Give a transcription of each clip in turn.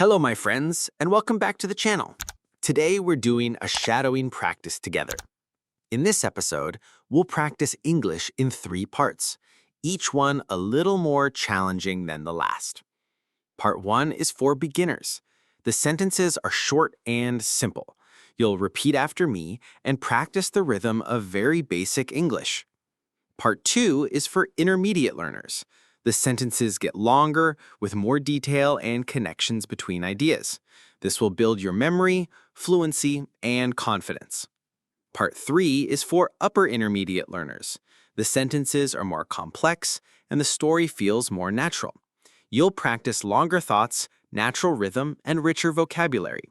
Hello, my friends, and welcome back to the channel. Today, we're doing a shadowing practice together. In this episode, we'll practice English in 3 parts, each one a little more challenging than the last. Part 1 is for beginners. The sentences are short and simple. You'll repeat after me and practice the rhythm of very basic English. Part 2 is for intermediate learners. The sentences get longer with more detail and connections between ideas. This will build your memory, fluency, and confidence. Part 3 is for upper intermediate learners. The sentences are more complex and the story feels more natural. You'll practice longer thoughts, natural rhythm, and richer vocabulary.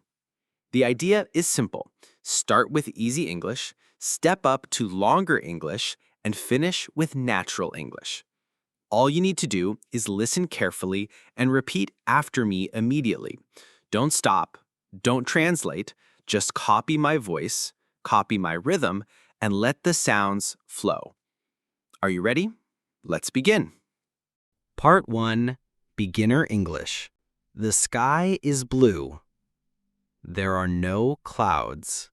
The idea is simple. Start with easy English, step up to longer English, and finish with natural English. All you need to do is listen carefully and repeat after me immediately. Don't stop, don't translate, just copy my voice, copy my rhythm, and let the sounds flow. Are you ready? Let's begin. Part 1, Beginner English. The sky is blue. There are no clouds.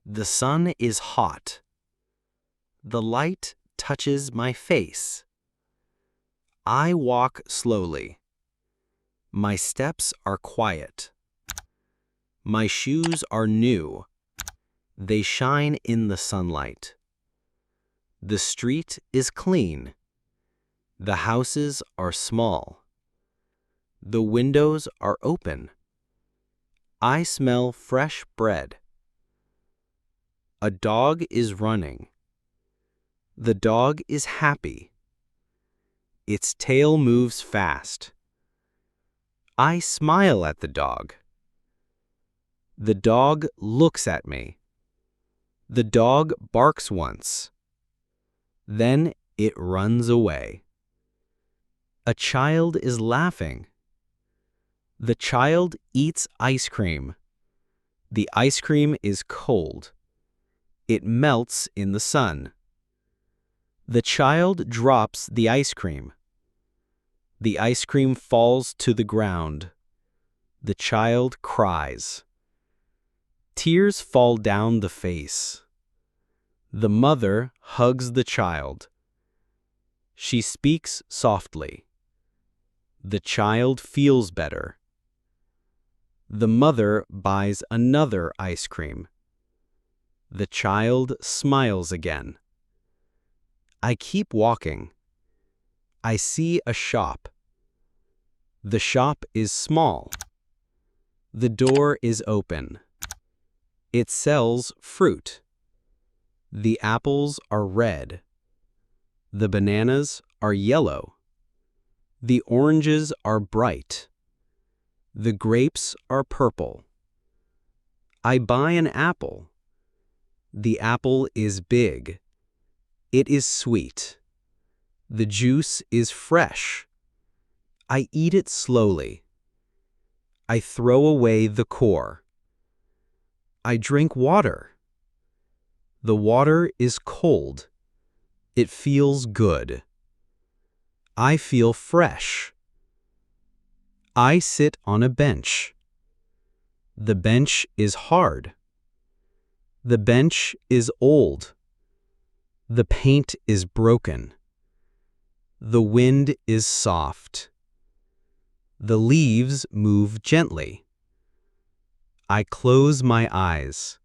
The sun is hot. The light touches my face. I walk slowly. My steps are quiet. My shoes are new. They shine in the sunlight. The street is clean. The houses are small. The windows are open. I smell fresh bread. A dog is running. The dog is happy. Its tail moves fast. I smile at the dog. The dog looks at me. The dog barks once. Then it runs away. A child is laughing. The child eats ice cream. The ice cream is cold. It melts in the sun. The child drops the ice cream. The ice cream falls to the ground. The child cries. Tears fall down the face. The mother hugs the child. She speaks softly. The child feels better. The mother buys another ice cream. The child smiles again. I keep walking. I see a shop. The shop is small. The door is open. It sells fruit. The apples are red. The bananas are yellow. The oranges are bright. The grapes are purple. I buy an apple. The apple is big. It is sweet. The juice is fresh. I eat it slowly. I throw away the core. I drink water. The water is cold. It feels good. I feel fresh. I sit on a bench. The bench is hard. The bench is old. The paint is broken. The wind is soft. The leaves move gently. I close my eyes.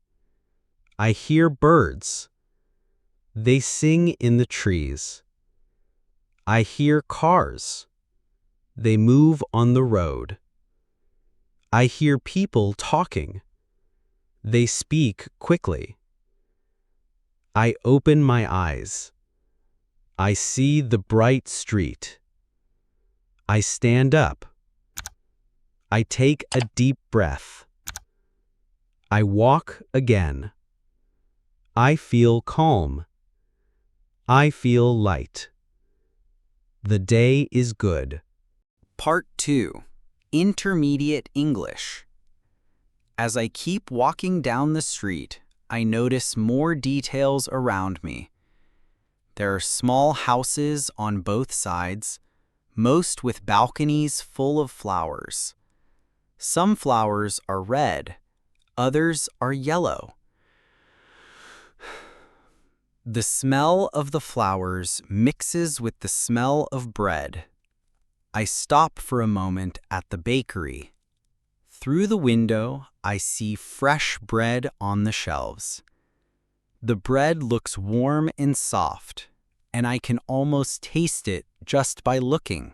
I hear birds. They sing in the trees. I hear cars. They move on the road. I hear people talking. They speak quickly. I open my eyes. I see the bright street. I stand up. I take a deep breath. I walk again. I feel calm. I feel light. The day is good. Part 2, Intermediate English. As I keep walking down the street, I notice more details around me. There are small houses on both sides, most with balconies full of flowers. Some flowers are red, others are yellow. The smell of the flowers mixes with the smell of bread. I stop for a moment at the bakery. Through the window, I see fresh bread on the shelves. The bread looks warm and soft, and I can almost taste it just by looking.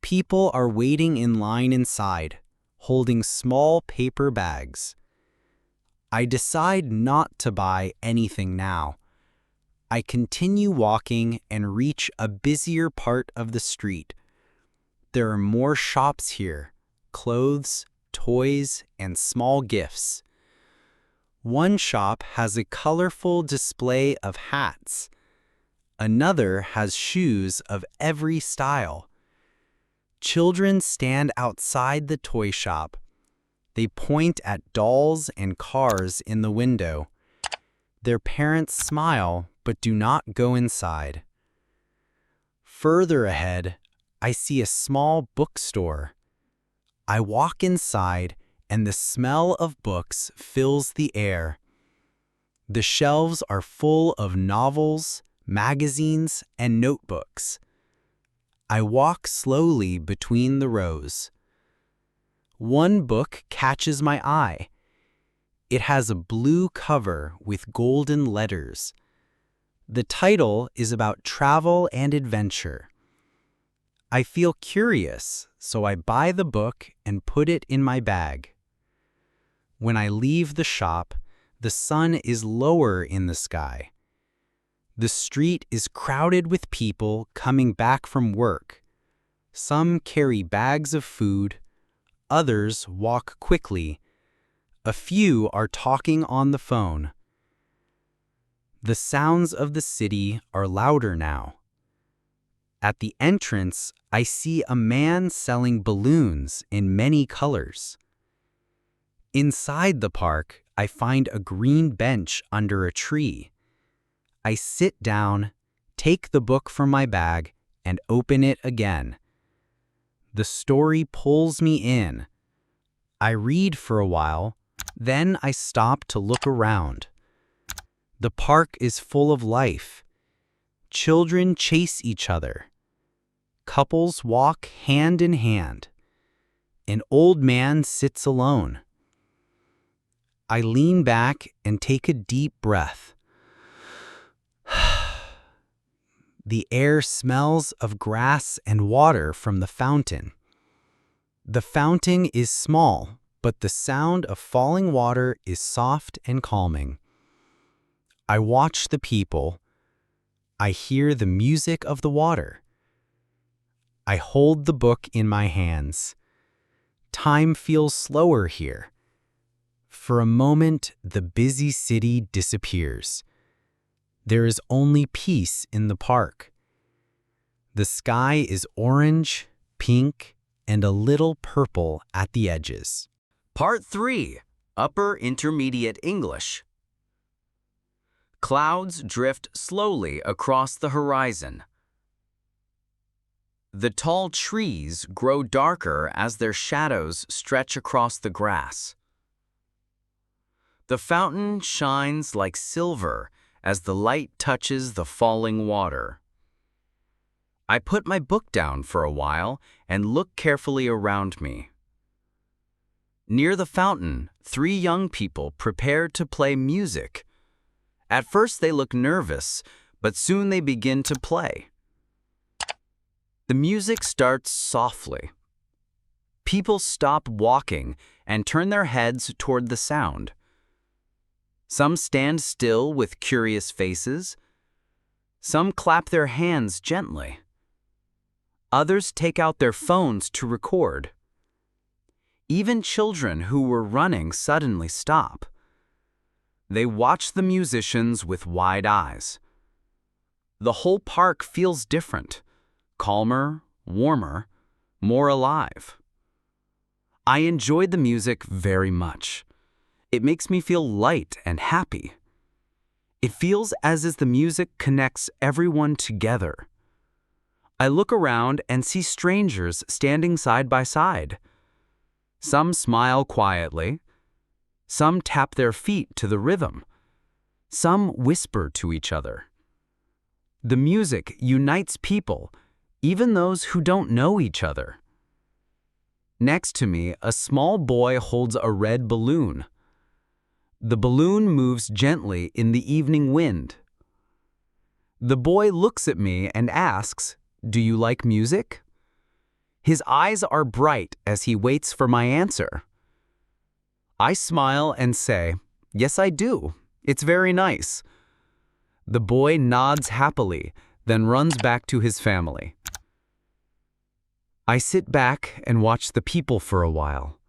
People are waiting in line inside, holding small paper bags. I decide not to buy anything now. I continue walking and reach a busier part of the street. There are more shops here, clothes, toys, and small gifts. One shop has a colorful display of hats. Another has shoes of every style. Children stand outside the toy shop. They point at dolls and cars in the window. Their parents smile but do not go inside. Further ahead, I see a small bookstore. I walk inside and the smell of books fills the air. The shelves are full of novels, magazines, and notebooks. I walk slowly between the rows. One book catches my eye. It has a blue cover with golden letters. The title is about travel and adventure. I feel curious, so I buy the book and put it in my bag. When I leave the shop, the sun is lower in the sky. The street is crowded with people coming back from work. Some carry bags of food, others walk quickly. A few are talking on the phone. The sounds of the city are louder now. At the entrance, I see a man selling balloons in many colors. Inside the park, I find a green bench under a tree. I sit down, take the book from my bag, and open it again. The story pulls me in. I read for a while, then I stop to look around. The park is full of life. Children chase each other. Couples walk hand in hand. An old man sits alone. I lean back and take a deep breath. The air smells of grass and water from the fountain. The fountain is small, but the sound of falling water is soft and calming. I watch the people. I hear the music of the water. I hold the book in my hands. Time feels slower here. For a moment, the busy city disappears. There is only peace in the park. The sky is orange, pink, and a little purple at the edges. Part 3. Upper Intermediate English. Clouds drift slowly across the horizon. The tall trees grow darker as their shadows stretch across the grass. The fountain shines like silver as the light touches the falling water. I put my book down for a while and look carefully around me. Near the fountain, 3 young people prepare to play music. At first they look nervous, but soon they begin to play. The music starts softly. People stop walking and turn their heads toward the sound. Some stand still with curious faces. Some clap their hands gently. Others take out their phones to record. Even children who were running suddenly stop. They watch the musicians with wide eyes. The whole park feels different, calmer, warmer, more alive. I enjoyed the music very much. It makes me feel light and happy. It feels as if the music connects everyone together. I look around and see strangers standing side by side. Some smile quietly. Some tap their feet to the rhythm. Some whisper to each other. The music unites people, even those who don't know each other. Next to me, a small boy holds a red balloon. The balloon moves gently in the evening wind. The boy looks at me and asks, "Do you like music?" His eyes are bright as he waits for my answer. I smile and say, "Yes, I do. It's very nice." The boy nods happily, then runs back to his family. I sit back and watch the people for a while.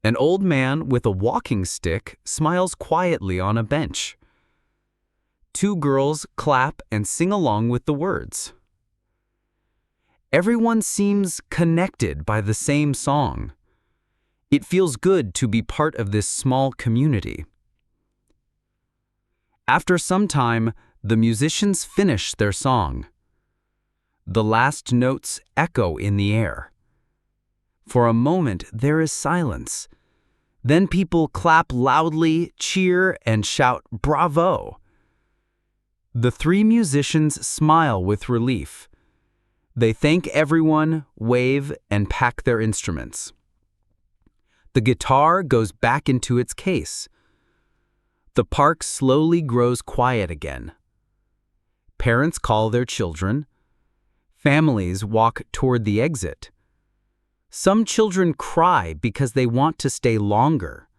An old man with a walking stick smiles quietly on a bench. Two girls clap and sing along with the words. Everyone seems connected by the same song. It feels good to be part of this small community. After some time, the musicians finish their song. The last notes echo in the air. For a moment, there is silence. Then people clap loudly, cheer, and shout, "Bravo!" The three musicians smile with relief. They thank everyone, wave, and pack their instruments. The guitar goes back into its case. The park slowly grows quiet again. Parents call their children. Families walk toward the exit. Some children cry because they want to stay longer.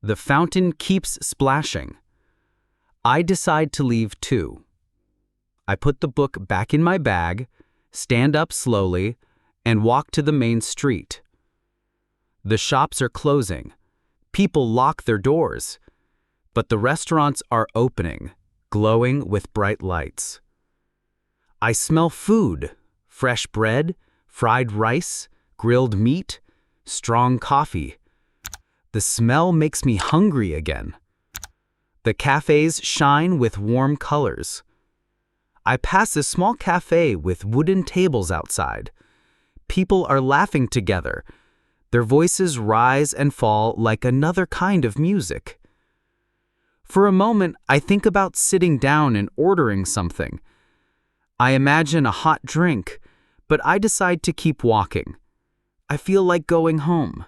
The fountain keeps splashing. I decide to leave too. I put the book back in my bag, stand up slowly, and walk to the main street. The shops are closing. People lock their doors. But the restaurants are opening, glowing with bright lights. I smell food, fresh bread, fried rice, grilled meat, strong coffee. The smell makes me hungry again. The cafes shine with warm colors. I pass a small cafe with wooden tables outside. People are laughing together. Their voices rise and fall like another kind of music. For a moment, I think about sitting down and ordering something. I imagine a hot drink, but I decide to keep walking. I feel like going home.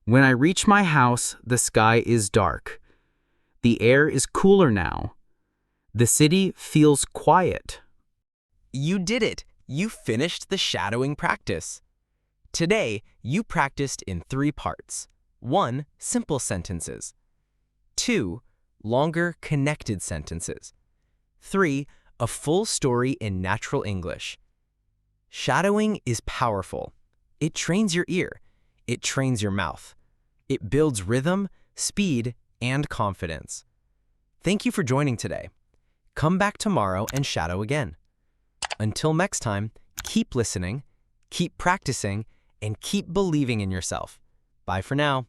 When I reach my house, the sky is dark. The air is cooler now. The city feels quiet. You did it! You finished the shadowing practice. Today, you practiced in 3 parts. 1. Simple sentences. 2. Longer connected sentences. 3. A full story in natural English. Shadowing is powerful. It trains your ear. It trains your mouth. It builds rhythm, speed, and confidence. Thank you for joining today. Come back tomorrow and shadow again. Until next time, keep listening, keep practicing, and keep believing in yourself. Bye for now.